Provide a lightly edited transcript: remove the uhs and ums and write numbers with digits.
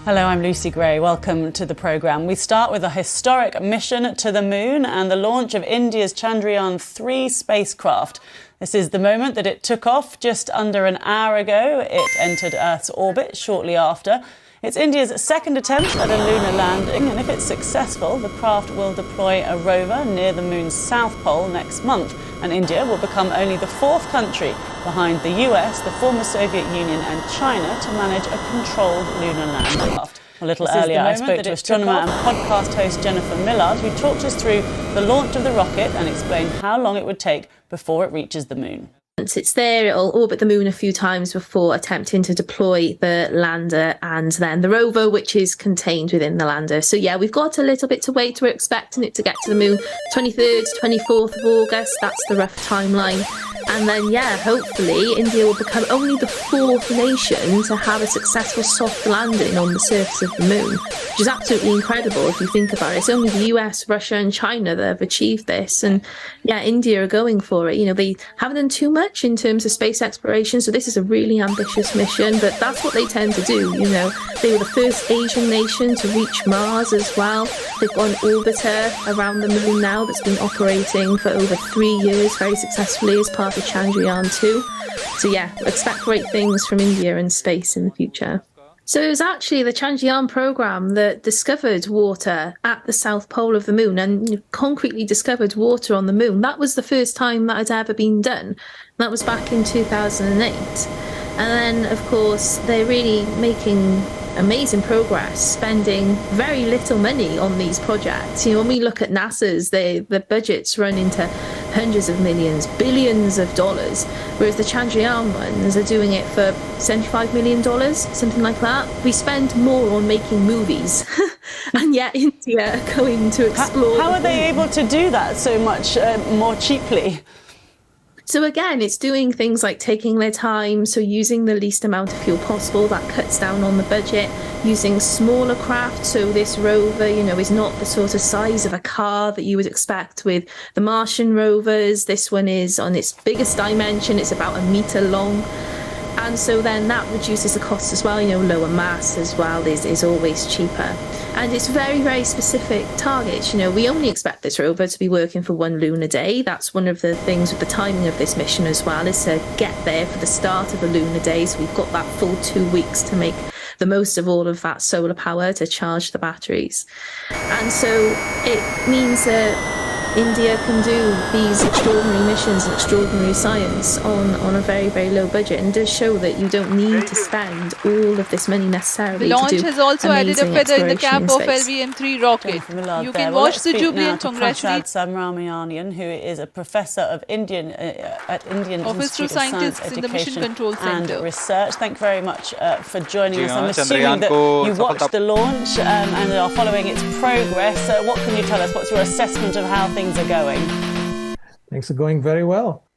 Hello, I'm Lucy Gray. Welcome to the programme. We start with a historic mission to the moon and the launch of India's Chandrayaan-3 spacecraft. This is the moment that it took off just under an hour ago. It entered Earth's orbit shortly after. It's India's second attempt at a lunar landing, and if it's successful, the craft will deploy a rover near the moon's south pole next month, and India will become only the fourth country behind the US, the former Soviet Union and China to manage a controlled lunar landcraft. A little earlier, I spoke to astronomer and podcast host Jennifer Millard, who talked us through the launch of the rocket and explained how long it would take before it reaches the moon. Once it's there, it'll orbit the moon a few times before attempting to deploy the lander and then the rover, which is contained within the lander. So yeah, we've got a little bit to wait. We're expecting it to get to the moon 23rd to 24th of August. That's the rough timeline. And then, yeah, hopefully India will become only the fourth nation to have a successful soft landing on the surface of the moon, which is absolutely incredible if you think about it. It's only the US, Russia and China that have achieved this. And yeah, India are going for it. You know, they haven't done too much in terms of space exploration, so this is a really ambitious mission, but that's what they tend to do. You know, they were the first Asian nation to reach Mars as well. They've got an orbiter around the moon now that's been operating for over 3 years very successfully as part of Chandrayaan-2. So yeah, expect great things from India and space in the future. So it was actually the Chandrayaan program that discovered water at the south pole of the moon and concretely discovered water on the moon. That was the first time that had ever been done. That was back in 2008. And then, of course, they're really making amazing progress, spending very little money on these projects. You know, when we look at NASA's, the budgets run into hundreds of millions, billions of dollars, whereas the Chandrayaan ones are doing it for $75 million, something like that. We spend more on making movies, and yet India are going to explore. How are they able to do that so much more cheaply? So again, it's doing things like taking their time, so using the least amount of fuel possible. That cuts down on the budget. Using smaller craft, so this rover, you know, is not the sort of size of a car that you would expect with the Martian rovers. This one is on its biggest dimension. It's about 1 meter long. And so then that reduces the cost as well. You know, lower mass as well is always cheaper. And it's very, very specific targets. You know, we only expect this rover to be working for 1 lunar day. That's one of the things with the timing of this mission as well, is to get there for the start of a lunar day. So we've got that full 2 weeks to make the most of all of that solar power to charge the batteries. And so it means that India can do these extraordinary missions and extraordinary science on a very, very low budget, and does show that you don't need to spend all of this money necessarily. The launch to do has also added a feather in the cap of space. LVM-3 rocket. You can watch the jubilant congratulate Samramanian, who is a professor of Indian at Indian Institute of Science in the Mission Education Control and Center. Research. Thank you very much for joining us. I'm assuming that you watched the launch and are following its progress. What can you tell us? What's your assessment of how things are going? Things are going very well.